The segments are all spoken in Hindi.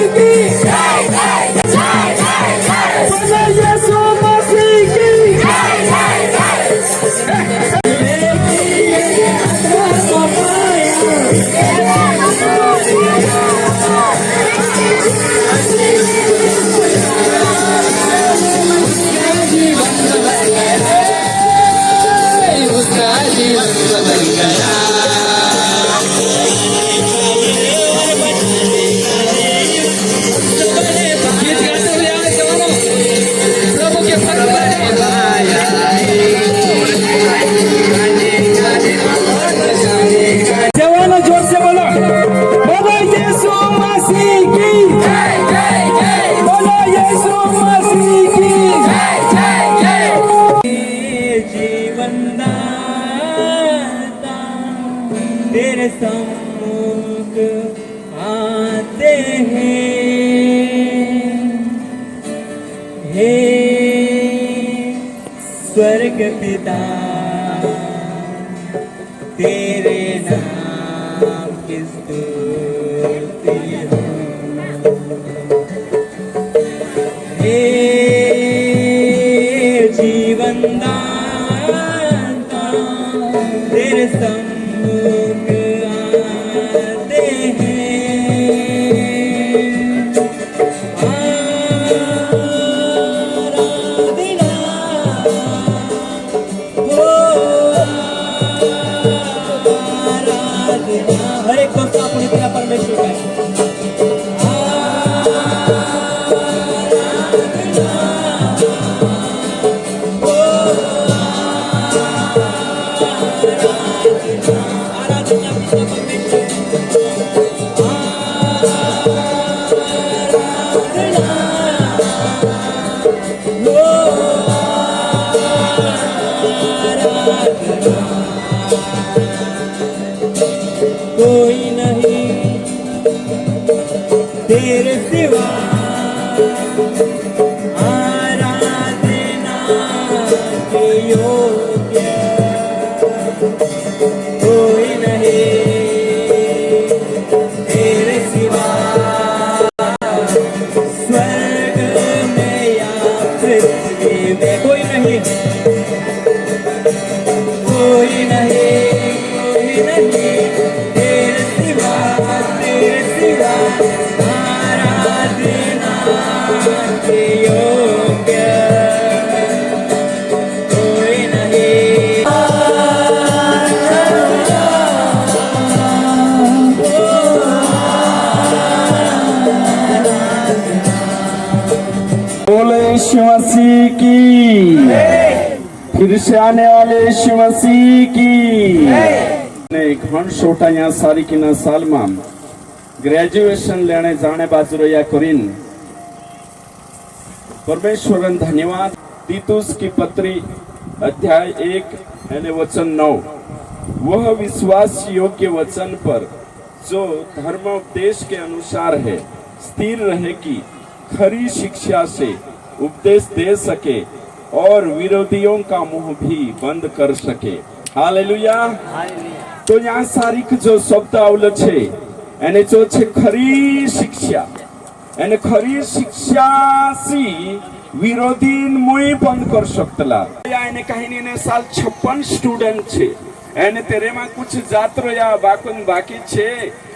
की जय जय जय जय जय बोलो यीशु मसीह की जय जय जय तेरे सम्मुख आते हैं, हे स्वर्ग पिता तेरे नाम की स्तुति हो, हे जीवन दाता तेरे सम्मुख आते हैं, आराधना हो आराधना। हर एक दोस्त अपनी तरह परमेश्वर का कोई नहीं तेरे सिवा आराधना के योग्य, कोई नहीं तेरे सिवा स्वर्ग में या पृथ्वी में, कोई नहीं कोई नहीं कोई नहीं तेरे सिवा आराधना के योग्य, कोई नहीं। बोले यीशु मसीह की, फिर से आने वाले यीशु मसीह की। घण छोटा या सारी किना साल में ग्रेजुएशन लेने जाने बाजू रहा करीन परमेश्वरन धन्यवाद। तीतुस की पत्री अध्याय 1 यानी वचन 9, वह विश्वास योग्य वचन पर जो धर्मोपदेश के अनुसार है स्थिर रहे कि खरी शिक्षा से उपदेश दे सके और विरोधियों का मुंह भी बंद कर सके। हालेलुया। तो यहाँ सारी जो शब्द आवल छे एने जो छे खरी शिक्षा, एने खरी शिक्षा सी विरोधी मुई बंद कर सकतला। एने कहानी ने साल 56 स्टूडेंट छे, एने तेरे में कुछ जात्रो या बाकुन बाकी छे,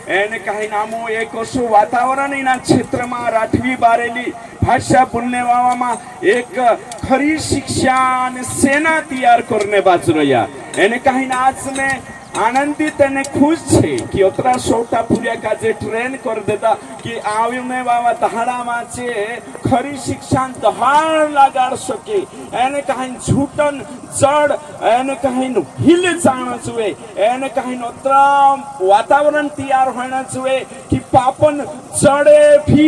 एने कहीं नामो एक वर्षो वातावरण इना क्षेत्र में राठवी बारेली भाषा बोलने वाला में एक खरी शिक्षा ने सेना तैयार करने बाजू रहा। एने कहीं आज में आनंदित અને खुश છે કે ઓતરા સોટા પૂર્યા કાજે ટ્રેન કરી દેતા કે આવીને વાવા દહાડામાં છે ખરી શિક્ષા દહાડ લગાડ શકે એને કहीं झूठन जड़ એને કहीं हिल जाना जुए એને कहीं ओतरा वातावरण तैयार होना जुए कि पापन जड़े भी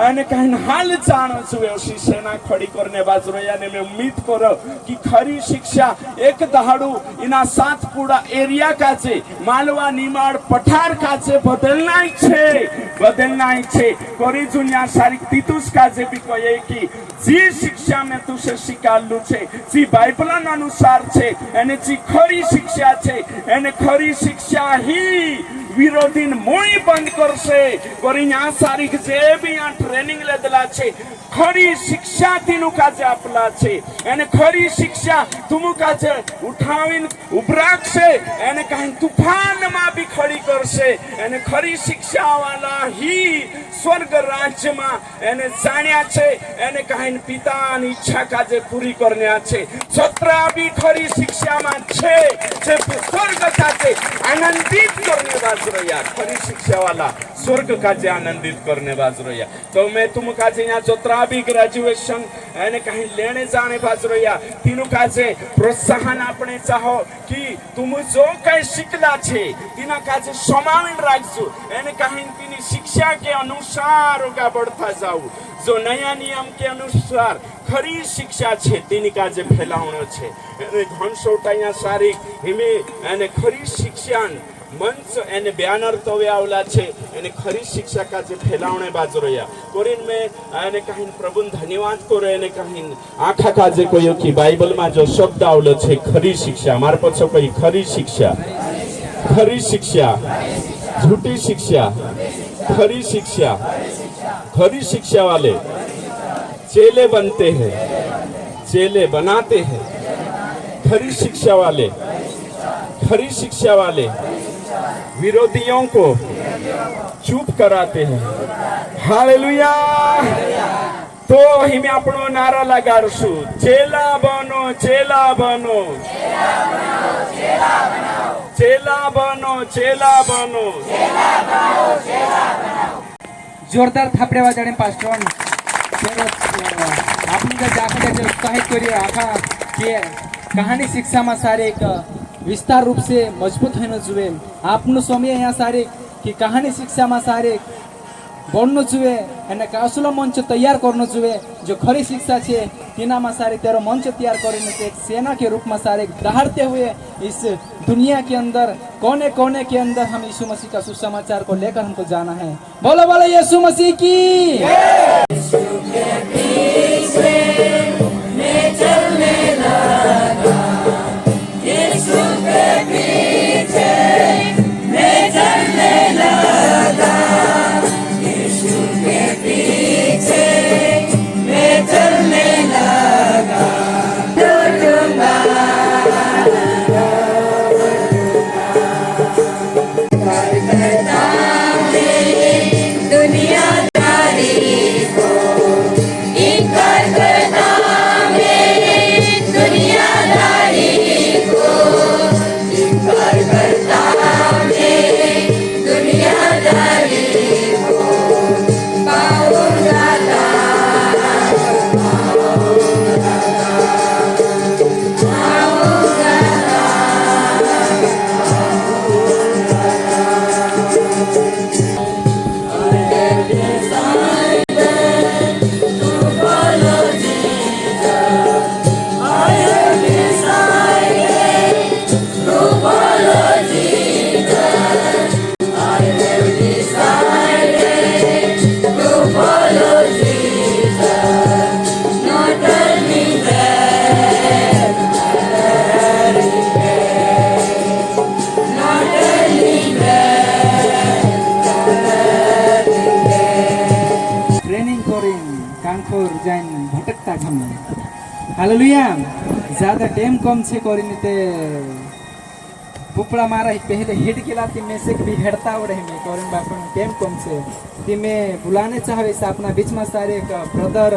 એને कहीं हाल जाना जुए उसी सेना खड़ी करने बाजू रहा ने मैं उम्मीद करो कि खरी शिक्षा एक दहाड़ू इना सात पूरा एरिया काचे मालवा निमाड़ पठार काचे बदलना ही छे कोरी दुनिया सारी तीतुस काचे भी कहे कि जी शिक्षा में तुसे शिकालू छे जी बाइबल अनुसार छे एने जी खरी शिक्षा छे एने खरी शिक्षा ही विरोधी मोई बंद कर से यहाँ सारी जे भी यहाँ ट्रेनिंग लेदला छे खरी शिक्षा तीनु काजे आपला छे एने खरी शिक्षा तुमु काजे उठावीन उबराक से एने कहीं तूफान में भी खड़ी कर से एने खरी शिक्षा वाला ही स्वर्ग राज्य में एने जाण्या छे एने कहीं पिता इच्छा काजे पूरी करने छे छत्रा भी खरी शिक्षा में छे जे स्वर्ग काजे आनंदित करने बाजरोया खरी शिक्षा वाला स्वर्ग काजे आनंदित करने बाजरोया तो मैं तुम काजे यहाँ छत्रा भी ग्रेजुएशन एने कहीं लेने जाने बाजरोया तीनु काजे प्रोत्साहन आपने चाहो कि तुम जो कहीं शिकला छे तीना काजे समाविन राखजो एने कहीं तीनी शिक्षा के अनुसार होगा बढ़ता जाऊ जो नया नियम के अनुसार खरी शिक्षा छे तीनी काजे फैलावणो छे एने घनसोटा यहाँ सारी हिमे एने खरी शिक्षा मंच एने बैनर तो आवला छे एने खरी शिक्षा का जे फैलावणे बाजरोया कोरिन में एने कहीं प्रभु धन्यवाद करे एने कहीं आखा का जे कोयो की बाइबल में जो शब्द आवलो छे खरी शिक्षा मार पछो कोई खरी शिक्षा झूठी शिक्षा खरी शिक्षा वाले चेले बनते हैं चेले बनाते हैं खरी शिक्षा वाले विरोधियों को चुप कराते हैं हालेलुया तो हिमे आपणो नारा लगाड़शु चेला बनो चेला बनो जोरदार थापडे वाजणे पास्टरन आपण जाखडे उत्साहित करी आखा के कहानी शिक्षा में सारे एक विस्तार रूप से मजबूत होने जुए आपनो समय यहाँ सारे कि कहानी शिक्षा में सारे बढ़नु जुए एने कासुला मंच तैयार करनु जुए जो खरी शिक्षा छे तीना में सारे तेरो मंच तैयार करने से एक सेना के रूप में सारे दहाड़ते हुए इस दुनिया के अंदर कोने कोने के अंदर हम यीशु मसीह का सुसमाचार को लेकर हमको जाना है। बोलो बोलो यीशु मसीह की हालेलुया ज्यादा टाइम कम छे कोरिने ते पुपड़ा मारा पहले हिट केला ती में से भी हेडता हो रहे में कोरिन बापन टाइम कम छे ती में बुलाने चाहे से अपना बीच में सारे एक ब्रदर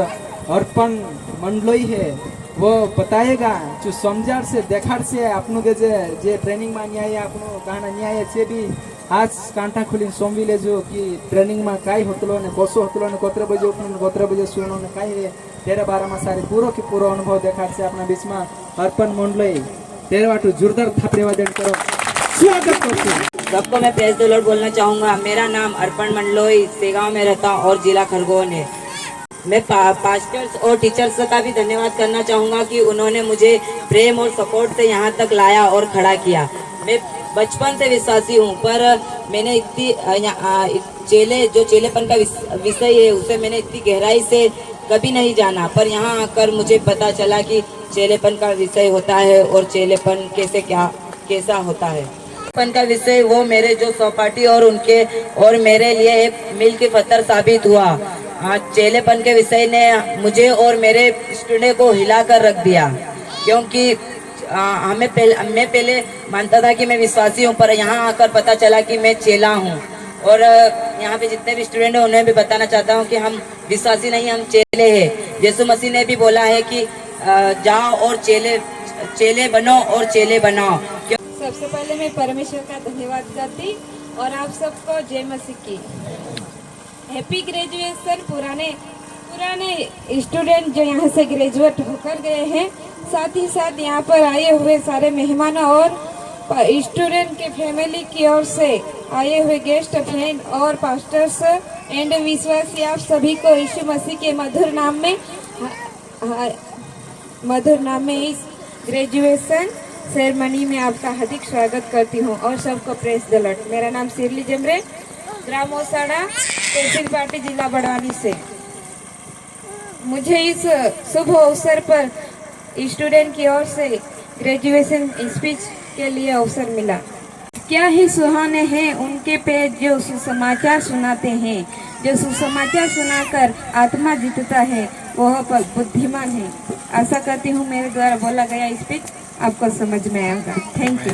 अर्पण मंडलोई है वो बताएगा जो समझार से देखार से आपनो के जे ट्रेनिंग में न्याय आपनो गाना न्याय छे भी आज कांटा खुली सोमविले जो कि ट्रेनिंग में काई होतलो ने बसो होतलो ने कोतरे बजे उठनो कोतरे बजे सुनो ने काई है तेरे बारे में सारे पूरो की पूरो अनुभव देखार से अपना बीच में अर्पण मंडलोई तेरे वाटू जोरदार थापड़े वादन करो स्वागत करते सबको मैं प्रेज द लॉर्ड बोलना चाहूँगा। मेरा नाम अर्पण मंडलोई सेगांव में रहता हूँ और जिला खरगोन है। मैं पास्टर्स और टीचर्स का भी धन्यवाद करना चाहूँगा कि उन्होंने मुझे प्रेम और सपोर्ट से यहाँ तक लाया और खड़ा किया। मैं बचपन से विश्वासी हूँ पर मैंने इतनी चेलेपन का विषय है उसे मैंने इतनी गहराई से कभी नहीं जाना, पर यहाँ आकर मुझे पता चला कि चेलेपन का विषय होता है और चेलेपन कैसा होता है। पन का विषय वो मेरे जो सहपाठी और उनके और मेरे लिए एक मील की पत्थर साबित हुआ। चेलेपन के विषय ने मुझे और मेरे स्टूडेंट को हिलाकर रख दिया, क्योंकि मैं पहले मानता था कि मैं विश्वासी हूँ, पर यहाँ आकर पता चला कि मैं चेला हूँ। और यहाँ पे जितने भी स्टूडेंट हैं उन्हें भी बताना चाहता हूँ कि हम विश्वासी नहीं, हम चेले हैं। यीशु मसीह ने भी बोला है कि जाओ और चेले बनो और चेले बनाओ। सबसे पहले मैं परमेश्वर का धन्यवाद करती और आप सबको जय मसीह की। हैप्पी ग्रेजुएशन पुराने स्टूडेंट जो यहाँ से ग्रेजुएट होकर गए हैं, साथ ही साथ यहाँ पर आए हुए सारे मेहमानों और स्टूडेंट के फैमिली की ओर से आए हुए गेस्ट फ्रेंड और पास्टर्स एंड विश्वासी, आप सभी को यीशु मसीह के मधुर नाम में इस ग्रेजुएशन सेरेमनी में आपका हार्दिक स्वागत करती हूँ और सबको प्रेज द लॉर्ड। मेरा नाम सिरली जमरे, ग्राम ओसाड़ा, तहसील पार्टी, जिला बड़वानी से। मुझे इस शुभ अवसर पर स्टूडेंट की ओर से ग्रेजुएशन स्पीच के लिए अवसर मिला। क्या ही सुहाने हैं उनके पेट जो सुसमाचार सुनाते हैं। जो सुसमाचार सुनाकर आत्मा जीतता है वह बुद्धिमान है। आशा करती हूँ मेरे द्वारा बोला गया स्पीच आपको समझ में आएगा। Thank you.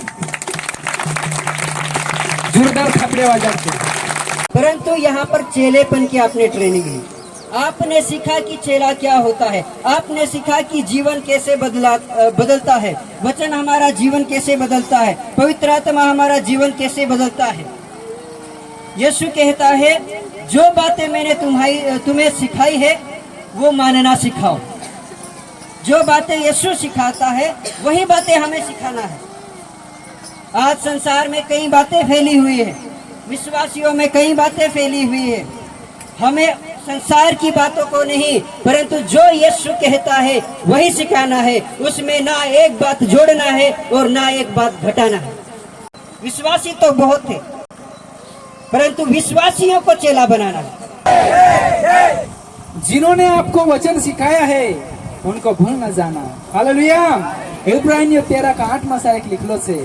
जोरदार थपड़े बजाते। परंतु यहाँ पर चेलेपन की आपने ट्रेनिंग ली, आपने सीखा कि चेला क्या होता है, आपने सीखा कि जीवन कैसे बदलता है, वचन हमारा जीवन कैसे बदलता है, पवित्र आत्मा हमारा जीवन कैसे बदलता है। यीशु कहता है जो बातें मैंने तुम्हें सिखाई है वो मानना सिखाओ। जो बातें यीशु सिखाता है वही बातें हमें सिखाना है। आज संसार में कई बातें फैली हुई है, विश्वासियों में कई बातें फैली हुई है। हमें संसार की बातों को नहीं, परंतु जो यीशु कहता है वही सिखाना है। उसमें ना एक बात जोड़ना है और ना एक बात घटाना है। विश्वासी तो बहुत थे, परंतु विश्वासियों को चेला बनाना है। जिन्होंने आपको वचन सिखाया है उनको भूल न जाना। हालेलुया। इब्रानियों 13:8 लिखलो छे,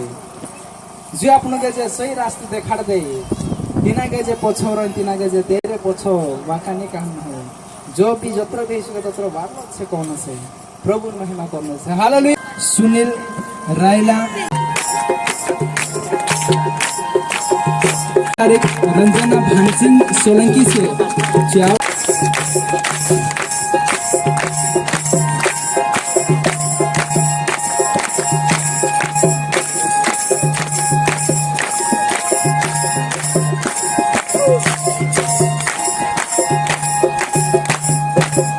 जो आपनो के सही रास्ते देखाड़ दे, तिना के जे पछो र तिना के जे तेरे पछो वाकानी काम है। जो भी जत्र भी इसके तत्र बात से कौन से प्रभु महिमा करने से। हालेलुया। सुनील रायला, रंजना भानसिंह सोलंकी से जाओ।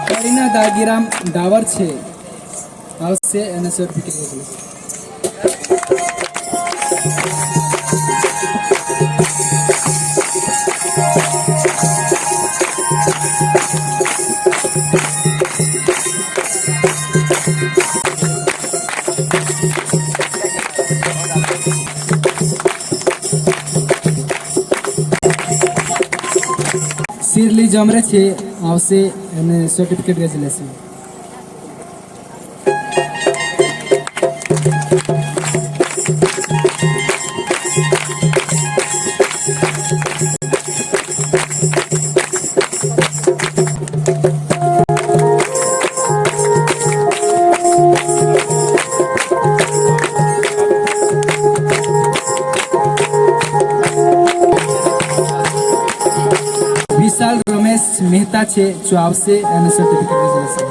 करीना दागिराम डावर छे आवश्य एने सर्टिफिकेट लेके। सिरली जमरे छे आवश्य एने सर्टिफिकेट ग्रेजुएशन। विशाल रमेश मेहता छे जो आवश्य एने सर्टिफिकेट ग्रेजुएशन।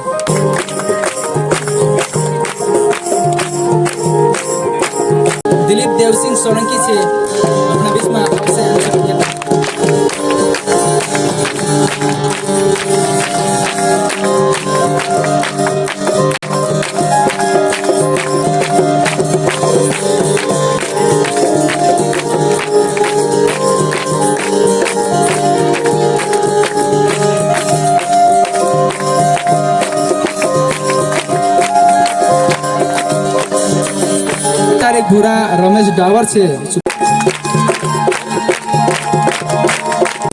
दिलीप देव सिंह सोलंकी छे अपना बीच में आवश्य एने सर्टिफिकेट। पूरा रमेश डावर छे।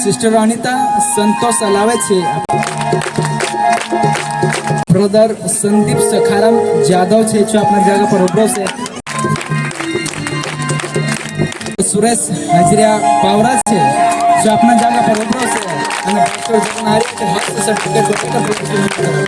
सिस्टर अनिता संतोष अलावे छे। ब्रदर संदीप सखाराम जादव छे जो अपना जगह पर उभरो से। સુરેશ હાજરિયા પાવરા છે જો આપના જાગા પર ઉભરો છે અને પાસ્ટર જગનારી કે હાથ સર્ટિફિકેટ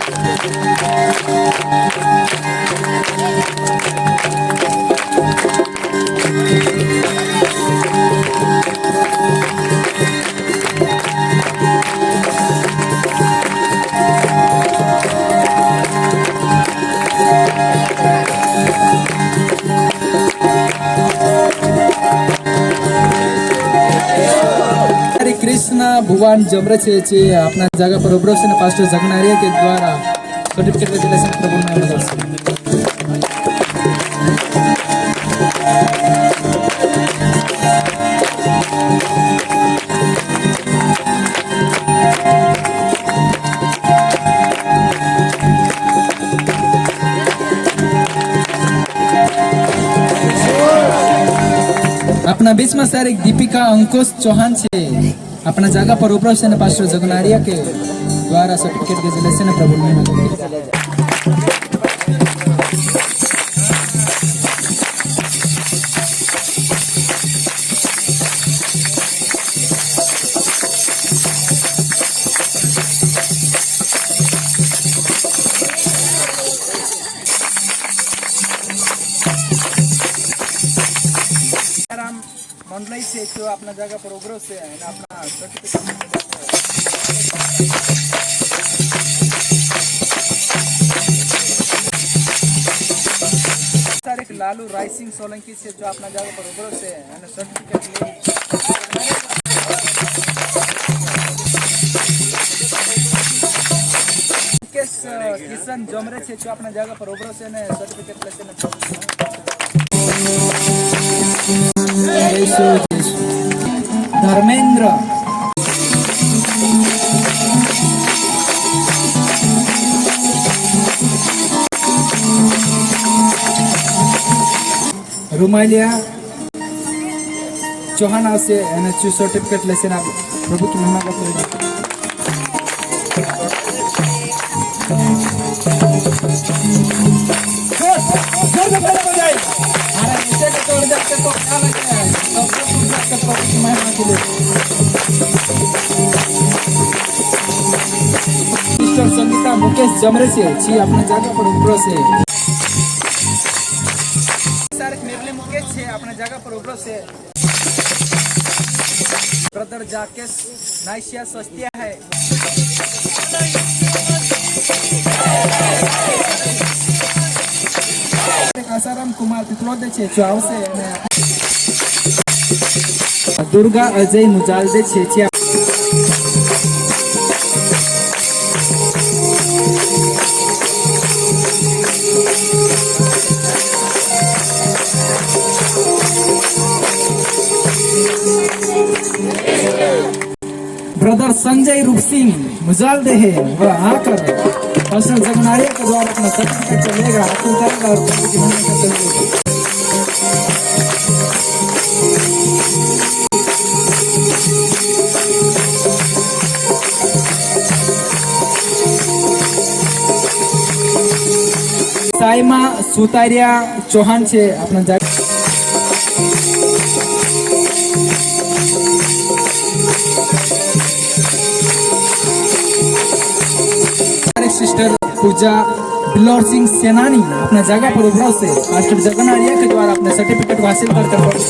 कृष्ण भुवन जमरे छे अपना जगह पर उभरो छे पास्टर जगनारिया के द्वारा सर्टिफिकेट के दिले छे प्रभु में मदद अपना बीच में सर एक दीपिका अंकुश चौहान छे अपना जगह पर उभरो छे पास्टर जगनारिया के द्वारा सर्टिफिकेट के दिले छे प्रभु में मदद मंडली से जो अपना जगह पर उभरो से अपना सर्टिफिकेट लालू राय सिंह सोलंकी से जो अपना जगह पर उभरो से सर्टिफिकेट किशन जमरे से जो अपना जगह पर उभरो से सर्टिफिकेट धर्मेंद्र रुमालिया चौहान से सर्टिफिकेट ले प्रभु की महिमा करते संगीता मुकेश जमरे से अपने जगह पर उभरो से मेरले मुकेश छे अपने जगह पर उभरो से ब्रदर जाकेश नाइसिया सस्तिया है आसाराम कुमार तितलोदे छे जो आवसे दुर्गा अजय मुजालदे छे ब्रदर संजय रूप सिंह मुजालदे है वह आकर पास्टर जगनारिया के द्वारा अपना सर्टिफिकेट चलेगा हासिल करेगा और प्रभु की महिमा करते साइमा सुतारिया चौहान छे अपना जगह सिस्टर पूजा बिलोर सिंह सेनानी अपना जगह पर उभरो से पास्टर जगनारिया के द्वारा अपने सर्टिफिकेट को हासिल कर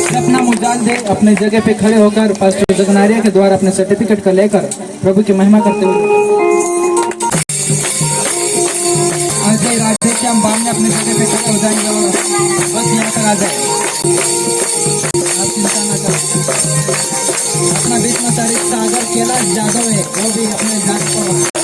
सपना मुजालदे अपने जगह पे खड़े होकर पास्टर जगनारिया के द्वारा अपने सर्टिफिकेट को लेकर प्रभु की महिमा करते हुए हम बाद में अपने जगह पे खड़े हो जाएंगे और बस यहाँ तक आ जाए आप चिंता ना करें अपना बीच में सर सागर कैलाश जादव है वो भी अपने जात पर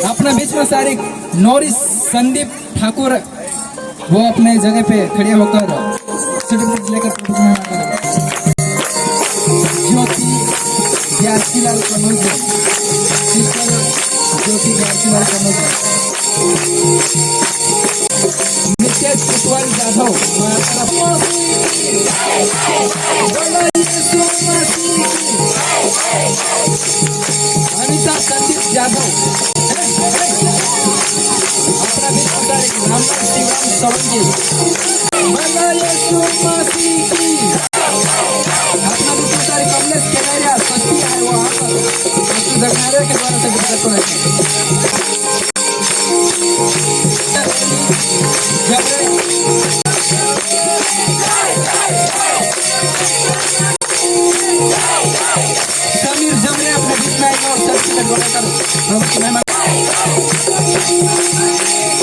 अपना बीच में सारे नॉरिस संदीप ठाकुर वो अपने जगह पे खड़े होकर सर्टिफिकेट लेकर ज्योति ग्यारसीलाल कनौजे, टीचर ज्योति ग्यारसीलाल कनौजे, नितेश कुटवाल जाधव, अनिता संदीप जाधव, अपना भी रामदास शिवराम सोलंकी, अपना भी कमलेश केदारिया सस्ती है वहाँ पर जगनारे के द्वारा से गुजरता है। समीर जमरे अपने बीच में आएगा और सर्टिफिकेट बनाकर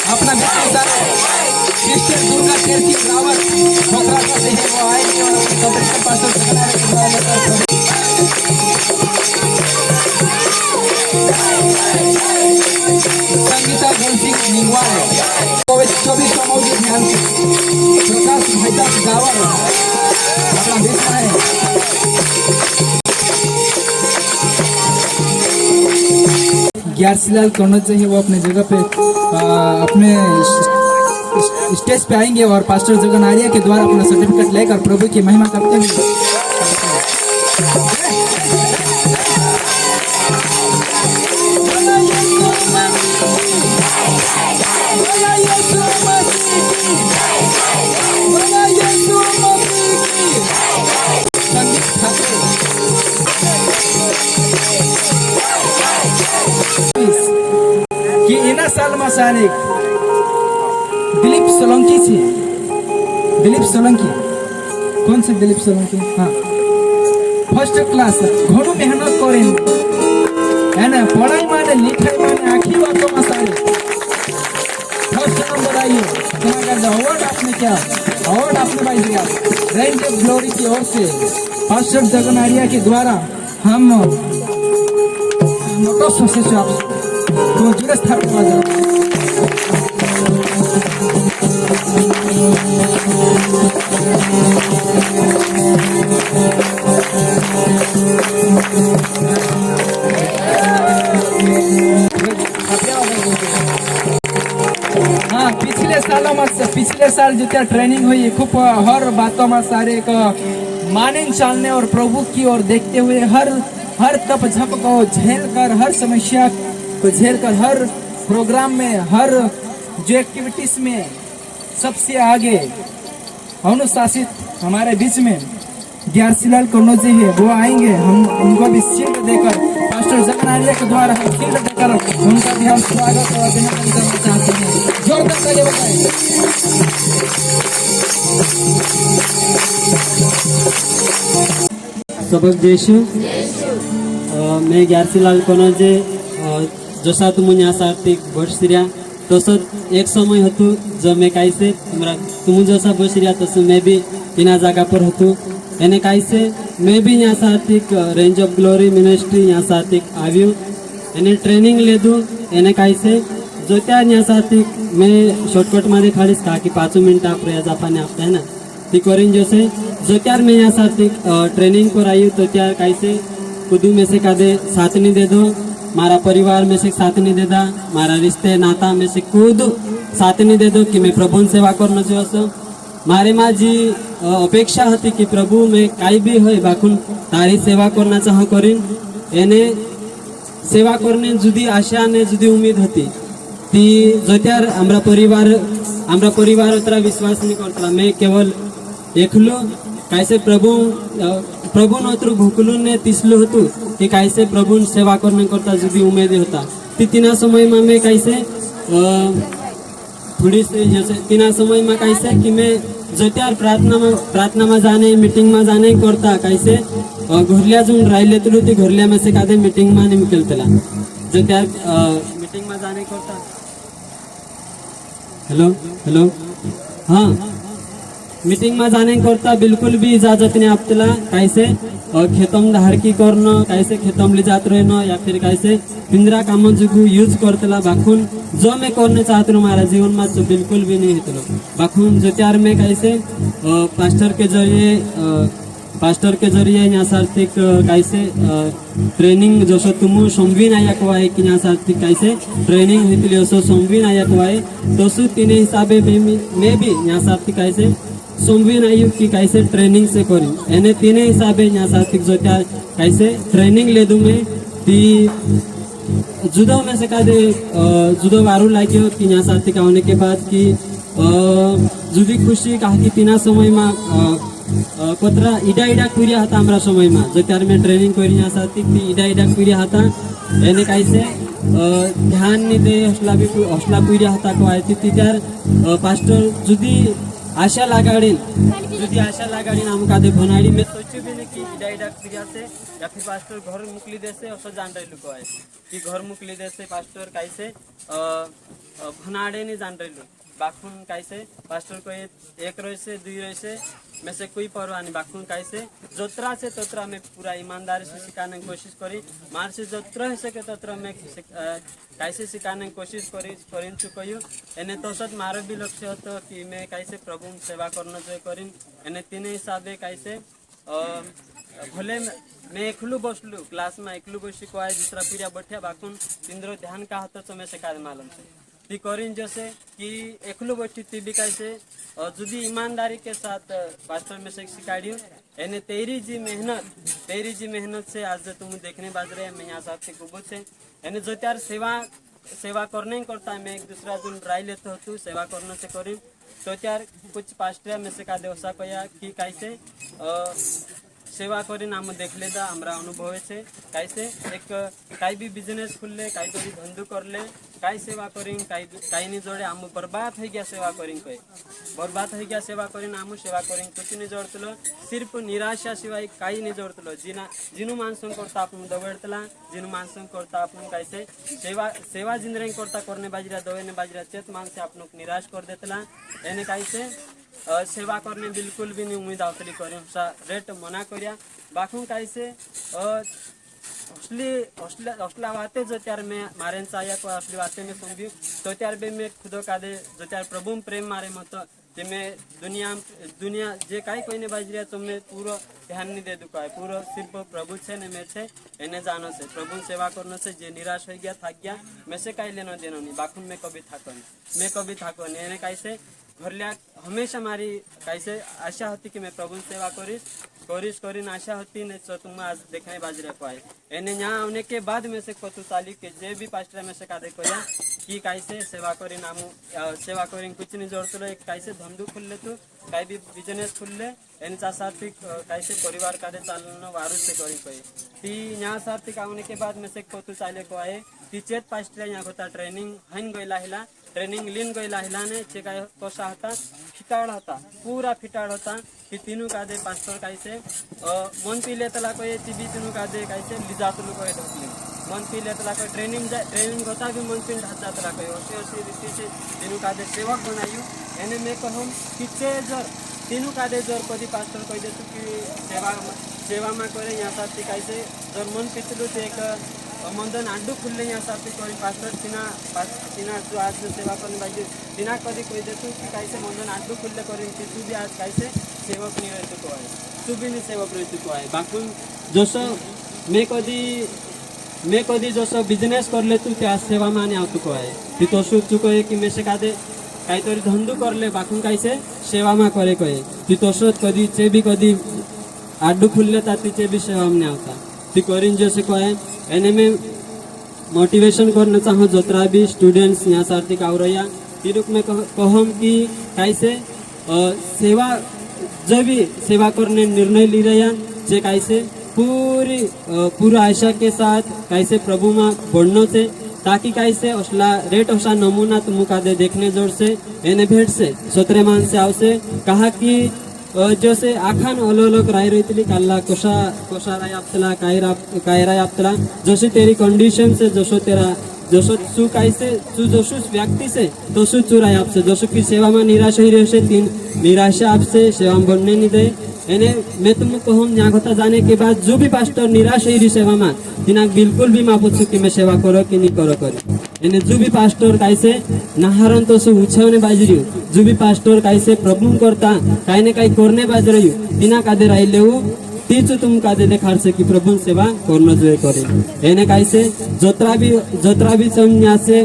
अपना बीच सिस्टर दुर्गा केसी रावत ठोकरा का से है वो आएंगे और अपने सर्टिफिकेट पास जगनारे के द्वारा लेकर संगीता गोलसिंह निंगवाल 24 मौजूद ध्यान से प्रकाश भाईदास गावर अपना बीच में है। ग्यारसीलाल कनौजे है वो अपने जगह पे अपने स्टेज पे आएंगे और पास्टर जगन आर्या के द्वारा अपना सर्टिफिकेट लेकर प्रभु की महिमा करते हुए कि इना साल में सारे दिलीप सोलंकी से दिलीप सोलंकी कौन से दिलीप सोलंकी हाँ फर्स्ट क्लास घणो मेहनत करें है ना पढ़ाई माने लिखाई माने आखिरी बातों में सारे फर्स्ट नंबर आइए अवार्ड आपने क्या अवार्ड आपने भाई दिया रेंज ऑफ ग्लोरी की ओर से पास्टर जगन आर्या के द्वारा हम नोटो सोचे आप तो जुड़े स्थापित हो जाओ। हाँ पिछले साल जो क्या ट्रेनिंग हुई खूब हर बातों में सारे एक माने चलने और प्रभु की ओर देखते हुए हर तप झप को झेल कर हर समस्या को झेल कर हर प्रोग्राम में हर जो एक्टिविटीज में सबसे आगे अनुशासित हमारे बीच में ग्यारसीलाल कनौजे है वो आएंगे। हम उनको भी शील्ड देकर पास्टर जगन आर्या के द्वारा हम शील्ड देकर उनका भी हम स्वागत और अभिनंदन करना चाहते हैं। जोरदार तालियां बजाएं। सबक जेशू मैं ग्यारसीलाल कनौजे जसा तुम यासार्थिक बसरिया तसंच एक समय हतु जब मैं कैसे तुम जसा बसरिया तस मैं भी इना जागा पर हतु एने कैसे मैं भी यासार्थिक रेंज ऑफ ग्लोरी मिनिस्ट्री यासार्थिक आव्यू एने ट्रेनिंग ले दू एने कैसे जो त्या यासार्थिक मैं शॉर्टकट मारे खालीच का कि 5 मिनट प्रयास आपने आपता है ना ती करीन जैसे जो त्यार मैं यासार्थिक ट्रेनिंग कराई तो त्यार कैसे कुदू में से कादे साथ नहीं दे दो मारा परिवार में से साथ नहीं देता मारा रिश्ते नाता में से खुद साथ नहीं दे दो कि मैं प्रभु सेवा करना चाहूँ मारे माँ जी अपेक्षा होती कि प्रभु में काई भी हो बाखुन तारी सेवा करना चाह करीन एने सेवा करने जुदी आशा ने जुदी उम्मीद होती ती जत्यार हमरा परिवार उतना विश्वास नहीं करता मैं केवल एकलो कैसे प्रभु नोत्रु भूकलू ने तिसलू हतु कि कैसे प्रभु सेवा करने करता जुदी उम्मीद होता तीना समय में मैं कैसे थोड़ी से तीना समय में कैसे कि मैं जत्यार प्रार्थना में जाने मीटिंग में जाने करता कैसे घरल्या जो राहिले तुलू ती घरल्या में से कादे मीटिंग में नहीं निकलता जत्यार मीटिंग में जाने करता हेलो हाँ मीटिंग में जाने करता बिल्कुल भी इजाजत नहीं आपला कैसे खेतम धारकी करना कैसे खेतम ले जात रहना या फिर कैसे पिंजरा काम जुगू यूज करतला बाखून जो मैं करने चाहते हूँ हमारा जीवन में तो बिल्कुल भी नहीं होता बाखून जो त्यार में कैसे पास्टर के जरिए पास्टर के जरिए यहाँ सार्थिक कैसे ट्रेनिंग जसो तुम समवीन आया कोआए कि यहाँ सार्थिक कैसे ट्रेनिंग हुई असो समवीन आया कोआए तसु तीन हिसाबे मैं भी यहाँ सार्थिक कैसे समवीन आयु की कैसे ट्रेनिंग से करी एने तीन हिसाबे यहाँ सार्थिक जो त्या कैसे ट्रेनिंग ले दूँ मैं ती जुदो में से कहते जुदो वारू लाग्यो कि यहाँ सार्थिक आने के बाद कि जुदी खुशी कहा कि तीना समय में कतरा इडा इडा कुरिया हता हमरा समय में जो त्यार में ट्रेनिंग करी यहाँ सार्थिक ती इडा इडा कुरिया हता एने कैसे ध्यान नहीं दे हौसला कुरिया हता को आती थी त्यार पास्टर जुदी आशा लगाड़ी आमका दे भनाड़ी में सोची भी नहीं कि इडा इडा क्रिया से या फिर पास्टर घर मुकली दे से और जान रही लुको है कि घर मुकली दे से पास्टर कैसे भनाड़े नहीं जान रही बाखुन कैसे पास्टर को एक रहे से दुई रहे से में से कोई परवाह नहीं बाखुन कैसे जोत्रा से तोत्रा में पूरा ईमानदारी से सिखाने की कोशिश करी मार से जोत्रा है सके तोत्रा में कैसे सिखाने की कोशिश करी चुकयू एने तो सद मारो भी लक्ष्य होता कि मैं कैसे प्रभु सेवा करना जो करी एने तीन हिसाबे कैसे भले मैं एकलू बसलू क्लास में एकलू बसी को आए दूसरा पीढ़िया बैठिया बाखुन तिंद्रो ध्यान का होता तो मैं सिखा मालूम से ती करीन जैसे कि एकलू बैठी थी भी कैसे जुदी ईमानदारी के साथ पास्टर में से सिखाड़ी एने तेरी जी मेहनत से आज तुम देखने बाज रहे मैं यहाँ साथ कुबूत से एने जो त्यार सेवा करने करता है मैं एक दूसरा दिन राय लेते होती सेवा करने से करी तो त्यार कुछ पास्टर में से का देवसा कया कि कैसे सेवा करी नाम देख लेदा हमरा अनुभव है कैसे एक काई भी बिजनेस खुल ले काई तो भी धंधु कर ले काई सेवा करी काई नहीं जोड़े आम बर्बाद हो गया सेवा करी कोई बर्बाद हो गया सेवा करी आम सेवा करी कुछ नहीं जोड़तलो सिर्फ निराशा सिवाय काई नहीं जोड़तलो जिनु मानसों करता आप दबेड़तला जिनु मानसों करता आप कैसे सेवा जिंदगी करता करने बाजरा दवेने बाजरा चेत मान से आप निराश कर देतला एने कैसे सेवा करने बिल्कुल भी नहीं उम्मीद आवतली करें रेट मना करिया बाखू कैसे हौसला बातें जो त्यार में मारे आया को असली बातें में समझी तो त्यार बे मैं खुदो का दे जो त्यार प्रभु प्रेम मारे मत जे मैं दुनिया जे काई कोई ने बाज रहा तो मैं पूरा ध्यान नहीं दे दुका है पूरा सिर्फ प्रभु से ने मैं से एने जानो से प्रभु सेवा करने से जे निराश हो गया थक गया मैं से काई लेना देना नहीं बाखुन में कभी थाको नहीं एने कैसे घर लिया हमेशा मारी कैसे आशा होती कि मैं प्रभु सेवा करीन आशा होती नहीं तो तुम आज देखने बाज रहे पाए एने यहाँ आने के बाद में से कतु साली के जे भी पास्टर में से का देखो या कि कैसे सेवा करीन सेवा करीन कुछ नहीं जोड़ते एक कैसे धंधु खुल ले तू कहीं भी बिजनेस खुल ले एने साथ कैसे परिवार का चालना वारू से करी कोई ती यहाँ साथ आने के बाद में से कतु साले को आए ती चेत पास्टर यहाँ होता ट्रेनिंग हन गईला हिला ट्रेनिंग लीन गईला हिलाने चे काय कोसा होता फिटाड़ होता पूरा फिटाड़ होता कि तीनों का दे पास्टर कैसे मन पी लेतला कोई टीवी तीनों का दे कैसे लिजातलू कोई ढकली मन पी लेतला कोई ट्रेनिंग होता भी मन पी ढक जातला कोई ऐसी रीति से तीनों का दे सेवक बनायू एने मैं कहूँ कि जर तीनों का दे जोर कभी पास्टर कह दे कि सेवा में करे यहाँ साथ कैसे जर मन पिछलू से एक मंदन आडू खुले यहाँ साथ कोई पास्टर तीना जो आज सेवा करने बाजी तीना कभी कोई देतु कि कैसे मंदन आडू खुले करें कि तू भी आज कैसे सेवक नहीं रहते को है तू भी नहीं सेवक रहते को है बाकी जसो मैं कदी जसो बिजनेस कर ले तू त्या सेवा में आने आवतु को है ती तो चुको है कि मैं से का दे काही तरी धंधू कर ले बाकी कैसे सेवा में करे कहे ती तो कदी चे भी कदी आडू खुलले ताती चे भी सेवा में आवता ती करीन जैसे कहे एने में मोटिवेशन करना चाहूँ जोतरा भी स्टूडेंट्स यहाँ सार्थिक आव रहा ती रूप में कहूँ कि कैसे जब भी सेवा करने निर्णय ली रहा जे कैसे पूरा आशा के साथ कैसे प्रभु में बढ़ने से ताकि कैसे रेट औसा नमूना तुमका दे देखने जोर से एने भेट से सोतरे मान से आव से कहा कि जैसे आखान अलग राय रही काला कोसा राय आपतला काय राय आपतला जैसे तेरी कंडीशन से जसो तू कैसे तू जसो व्यक्ति से तो तू राय आपसे जसो की सेवा में निराश ही रहे तीन निराशा आपसे सेवा में बढ़ने नहीं दे एने मैं तुमको कहूँ यहाँ होता जाने के बाद जो भी पास्टर निराश ही रही सेवा में तिना बिल्कुल भी मैं पूछू कि मैं सेवा करो कि नहीं करो करी एने जो भी पास्टर कैसे नहारन तो से उछावने बाज रही जो भी पास्टर कैसे प्रभु करता कहीं न कहीं करने बाज रही तिना का दे राय ले तीच तुमका दे देखार से कि प्रभु सेवा करनो जोए करे एने कैसे जोत्रा भी समन्या से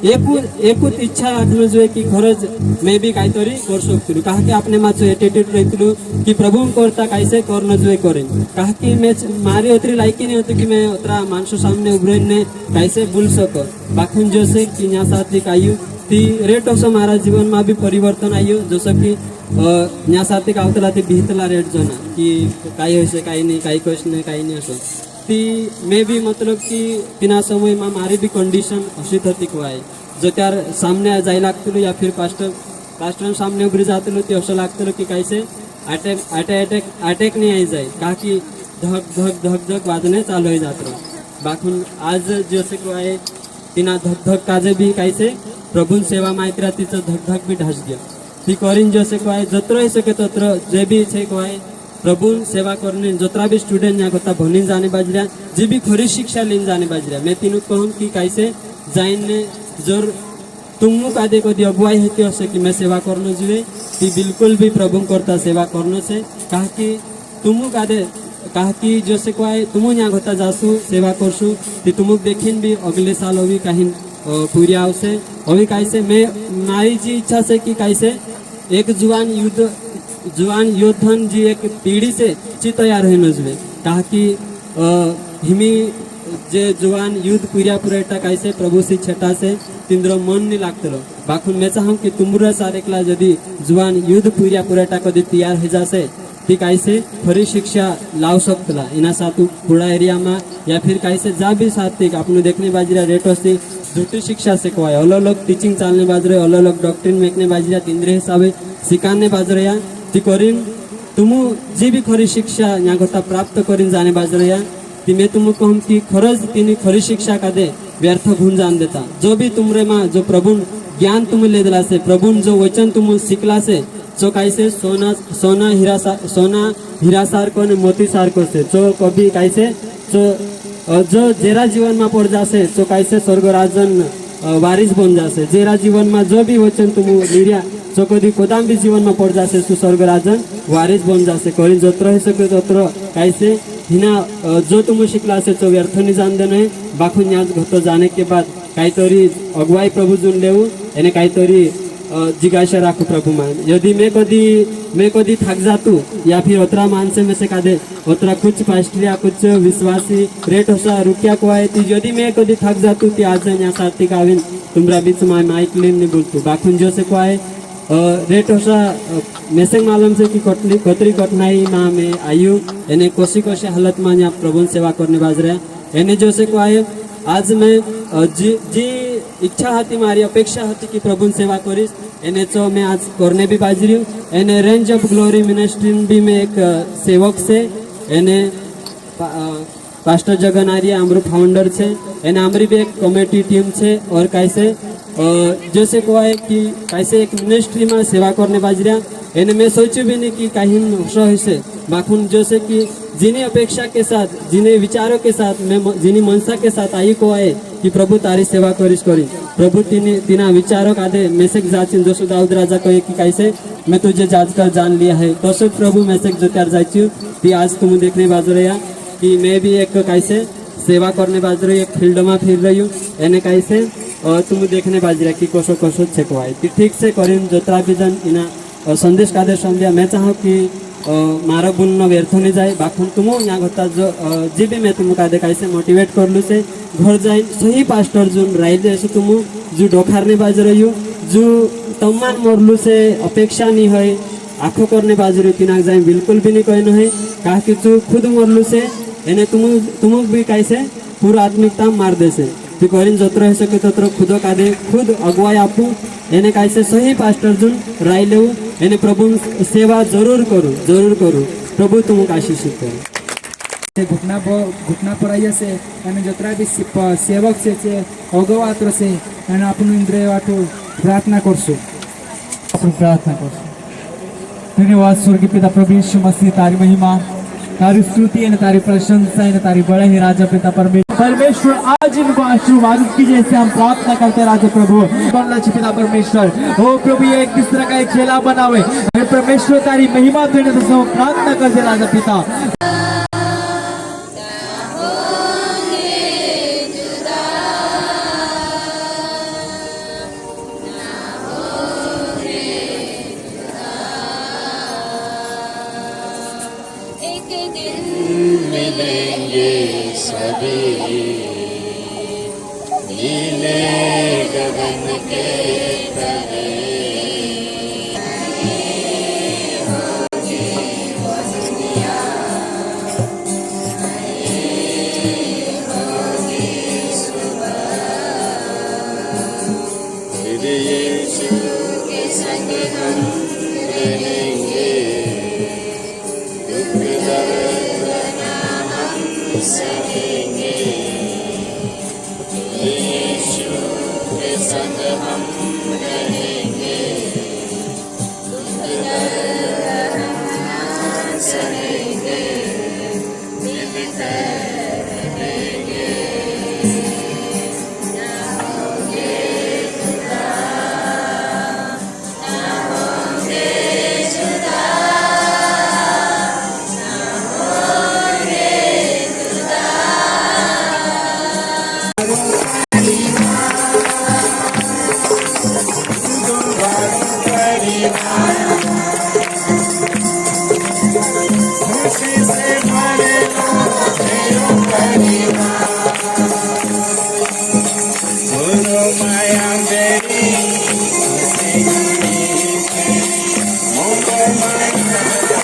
एकूत इच्छा राखनो जोए कि खरज मैं भी काई तरी कर सकतु कहा कि अपने माचो एटीट्यूड रहतलु कि प्रभु करता कैसे करनो जोए करे कहा कि मैं मारी उतरी लायकी नहीं होती कि मैं उतरा मानसो सामने उभरे ने कैसे बोल सको बाखुन जो से कि यहाँ साथी कायु ती रेट असो मारा जीवन में भी परिवर्तन आयो जसं की न्या साथी आवतला ती भितला रेट जोना कि काही होइसे काही नाही काही कश नाही काही नाही असो ती मे भी मतलब कि तिना समय में मारी भी कंडीशन अशी थी कुआय जो त्यार सामने जाय लागतलो या फिर पास्टर सामने उभरी जातलो ती असं लागतलो कि कैसे अटॅक नहीं आई जाए का कि धक धक धक धक वाजने चालू हो जात बाखून आज जसे कुआय तिना धक धक काजे भी कैसे प्रभु सेवा मायत्रा तिचं धक धक भी ढास गया ती करीन जसे कुआय जत्र ही सके तत्र जे भी छे कुआय प्रभु सेवा करने जोतरा भी स्टूडेंट यहाँ कोता भनी जाने बाजरिया जी भी खरी शिक्षा लेने जाने बाजरिया मैं तीनों कहूँ कि कैसे जाइने जोर तुम कादे को दी अगुवाई होती है कि मैं सेवा करने जुए ती बिल्कुल भी प्रभु करता सेवा करने से कहा कि तुम कादे कहा कि जो से कोई तुम यहाँ होता जासू सेवा करसू ती तुम देखिन भी अगले साल अभी कहीं पूरी आवसे अभी कैसे मैं मारी जी इच्छा से कि कैसे एक जुआन योद्धन जी एक पीढ़ी से ची तैयार है नजवे कहा कि हिमी जे जुआन युद्ध पूरा पुरेटा कैसे प्रभु से छटा से तिंद्र मन नहीं लागतलो बाखुन मैं चाहूँ कि तुमरा सारेकला यदि जुआन युद्ध पूरा पुरेटा कदी तैयार हो जासे ती कैसे खरी शिक्षा लाव सकतला इना सातु पुरा एरिया में या फिर कैसे जा भी सात्विक आपने देखने बाजरा रेटो से झूठी शिक्षा से कोई अलग अलग टीचिंग चालने बाजरे अलग अलग डॉक्ट्रिन मेकने बाजरा तिंद्रे हिसाबे सिखाने बाजरे ती करीन तुम जी भी खरी शिक्षा यहाँ गोता प्राप्त करीन जाने बाजरे ती मैं तुम कहूँ कि खरज तिनी खरी शिक्षा का दे व्यर्थ भून जान देता जो भी तुमरे माँ जो प्रभु ज्ञान तुम ले दिला से प्रभु जो वचन तुम सिखला से जो कैसे सोना हीरा सार को ने मोती सार को से जो कभी कैसे जो जेरा जीवन में पड़ जासे जो कैसे स्वर्ग राजन वारिस बन जासे जेरा जीवन में जो भी वचन तुम लिरिया जो कभी कोदाम भी जीवन में पड़ जासे सु स्वर्ग राजन वारिस बन जासे करी जत्र ही सके तत्र कैसे हिना जो तुम शिकला से जो व्यर्थ नहीं जान देना है बाखुन याद घतो जाने के बाद काई तोरी अगुवाई प्रभु जुन लेऊ एने काई तोरी जिज्ञासा राखू प्रभु मान यदि मैं कदी थक जातू या फिर उतरा मानसे में से कादे उतरा कुछ पास्टरिया कुछ विश्वासी रेट होसा रुकिया को आए थी यदि मैं कदी थक जातू ती आज यहाँ साथी काविन तुमरा बीच में माइक लेन नहीं बोलतू बाखुन जो से को आए रेट होसा मैसेज मालूम से कि कतरी कठिनाई माँ में आयु एने कोसी हालत में यहाँ प्रभु सेवा करने बाज रहे एने जो से को आए आज मैं जी इच्छा हती मारी अपेक्षा हती कि प्रभु सेवा करीस एने चो मैं आज करने भी बाजरी हूँ एने रेंज ऑफ ग्लोरी मिनिस्ट्री भी मैं एक सेवक से एने पास्टर जगन आर्य आमरू फाउंडर छे एने आमरी भी एक कमेटी टीम छे और कैसे जैसे को है कि कैसे एक मिनिस्ट्री में सेवा करने बाजरिया एने मैं सोचू भी नहीं कि कहीं हौसला से बाखुन जैसे कि जिन्हें अपेक्षा के साथ जिन्हें विचारों के साथ मैं जिन्हें मनसा के साथ आई को आए कि प्रभु तारी सेवा करिस करी प्रभु तिना विचारों का दे मैसेज जाचिन जो दाऊद राजा कहे कि कैसे मैं तुझे जांच कर जान लिया है तो सब प्रभु मैसेज जो कर जाची थी आज तुम देखने बाजू रहा कि मैं भी एक कैसे सेवा करने बाजू रही एक फील्ड में फिर रही हूँ एने कैसे तुम देखने बाजरा कि कसो छेको आए ठीक से करीन जोत्रा विजन इना संदेश कादे संध्या मैं चाहूँ कि मारो बुन व्यर्थ नहीं जाए बाखुन तुम यहाँ होता जो जी भी मैं तुम कादे कैसे मोटिवेट कर लू से घर जाए सही पास्टर जो राइल जैसे तुम जो डोखारने बाज रही हो जो तम्मान मोरलू से अपेक्षा नहीं है आँखों करने बाज रही तिनाक जाए बिल्कुल भी नहीं कहना है कहा कि तू खुद मोरलू से एने तुम भी कैसे पूरा आत्मिकता मार दे से ती करीन जत्र है सके तत्र खुद कादे खुद अगुवाई आपू एने कैसे सही पास्टर जुन राय लेऊ एने प्रभु सेवा जरूर करू प्रभु तुम आशीषित करो घुटना पर आइए से અને जतरा भी सेवक से अगवात्र से અને આપણું ઇન્દ્રિય વાટું प्रार्थना करसु प्रार्थना करसु धन्यवाद स्वर्गीय पिता प्रभु यीशु मसीह तारी महिमा तारी स्तुति અને તારી પ્રશંસા અને તારી બળાઈ રાજા પિતા પરમેશ્વર परमेश्वर आज इनको आशीर्वादित कीजिए, ऐसे हम प्रार्थना करते राजा प्रभु। पिता परमेश्वर, ओ प्रभु ये किस तरह का एक चेला बनावे, परमेश्वर तारी महिमा देने तो सब प्रार्थना करते राजा पिता। मिलेंगे सभी नीले गगन के तले।